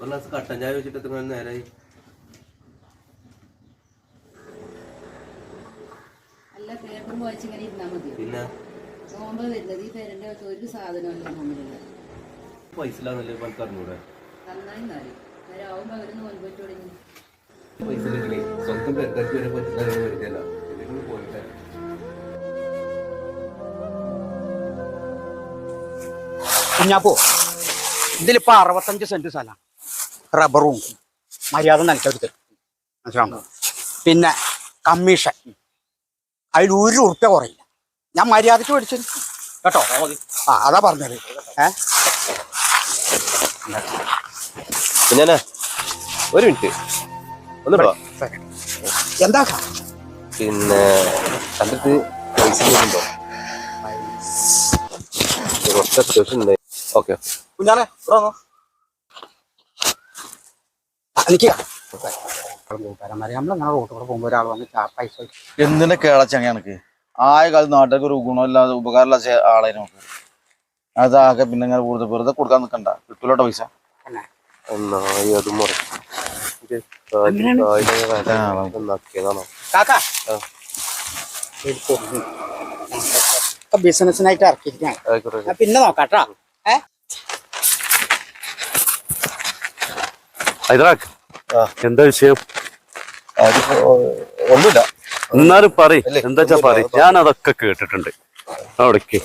Glass കട്ടൻ ചായ വെച്ചിട്ട് നേരായി. അല്ല പേപ്പർ വായിച്ച് ഇങ്ങനെ ഇരുന്നാ മതി. പിന്നെ നോമ്പ് വരുന്നത് ഈ പേരന്റെ ഒരു സാധനമല്ല നോമ്പിലുള്ള. പൈസ ഇല്ലാന്നല്ലേ പണിക്കാരനൂടെ നന്നായി നാല് അവരാവുമ്പോ അവര് നോമ്പ് വെച്ച് തുടങ്ങി. പൈസ ഇല്ലെങ്കിലേ സ്വന്തം പേർക്കാർക്ക് വരെ പറ്റുന്ന വരുന്നില്ല. പോയിട്ടേ കുഞ്ഞാപ്പോ ഇതിലിപ്പോ 65 സെന്റ് സ്ഥലമാണ്. റബ്ബറും മര്യാദ നൽകരുത് മനസ്സിലാണോ? പിന്നെ കമ്മീഷൻ അതിൽ 1 ഉറുപ്പ്യ കുറയില്ല. ഞാൻ മര്യാദക്ക് മേടിച്ചു കേട്ടോ. ആ അതാ പറഞ്ഞത്. പിന്നെ ഒരു മിനിറ്റ് ഒന്ന് എന്താ പിന്നെ കണ്ടിട്ട് പൈസ ഉണ്ടോ? കുറച്ച് അത്യാവശ്യം ഉണ്ട്. ഓക്കെ കുഞ്ഞാനെ എനിക്ക് നമ്മളെങ്ങനെ റോട്ടിലൂടെ പോകുമ്പോ ഒരാൾ വന്ന് പൈസ എന്തിന്റെ കേളച്ചങ്ങ എനിക്ക് ആയ കാലത്ത് നാട്ടിലേക്ക് ഒരു ഗുണമില്ലാതെ ഉപകാരമില്ലാത്ത ആളെ നോക്ക്. അതാകെ പിന്നെ ഇങ്ങനെ വെറുതെ കൊടുക്കാൻ നിൽക്കണ്ട. കിട്ടൂലോട്ടോ പൈസ. ബിസിനസിനായിട്ട് ഇറക്കിയിരിക്കാണ്. പിന്നെ നോക്കാട്ടോ. എന്താ വിഷയം? ഒന്നുമില്ല. എന്നാലും പറയും എന്താ വെച്ചാ പറയും. ഞാൻ അതൊക്കെ കേട്ടിട്ടുണ്ട് അവിടേക്ക്.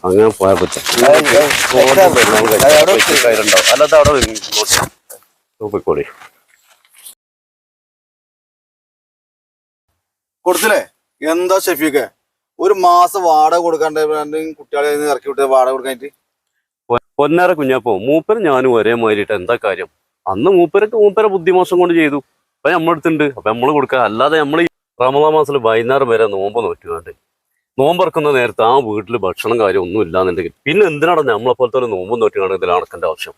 അങ്ങനെ പോയാ പറ്റും. അല്ലാതെ അവിടെ പോയിക്കോളി. കൊടുത്തില്ലേ? എന്താ ഷെഫീക്കെ ഒരു മാസം വാടക കൊടുക്കാണ്ട് കുട്ടികളെ ഇറക്കി വിട്ട് വാടക കൊടുക്കാനായിട്ട്? പൊന്നാര കുഞ്ഞാപ്പോ മൂപ്പരും ഞാനും ഒരേ മാതിരിട്ട് എന്താ കാര്യം? അന്ന് മൂപ്പര ബുദ്ധിമോശം കൊണ്ട് ചെയ്തു. അപ്പൊ നമ്മളെടുത്തുണ്ട്. അപ്പൊ നമ്മള് കൊടുക്കുക. അല്ലാതെ നമ്മൾ ഈ റമദാൻ മാസത്തിൽ വൈകുന്നേരം വരെ നോമ്പ് നോറ്റുകൊണ്ട് നോമ്പറക്കുന്ന നേരത്ത് ആ വീട്ടിൽ ഭക്ഷണം കാര്യം ഒന്നും ഇല്ലാന്നുണ്ടെങ്കിൽ പിന്നെ എന്തിനാണ് നമ്മളെ പോലത്തെ നോമ്പ് നോറ്റുകൊണ്ട് ഇതിൽ നടക്കേണ്ട ആവശ്യം?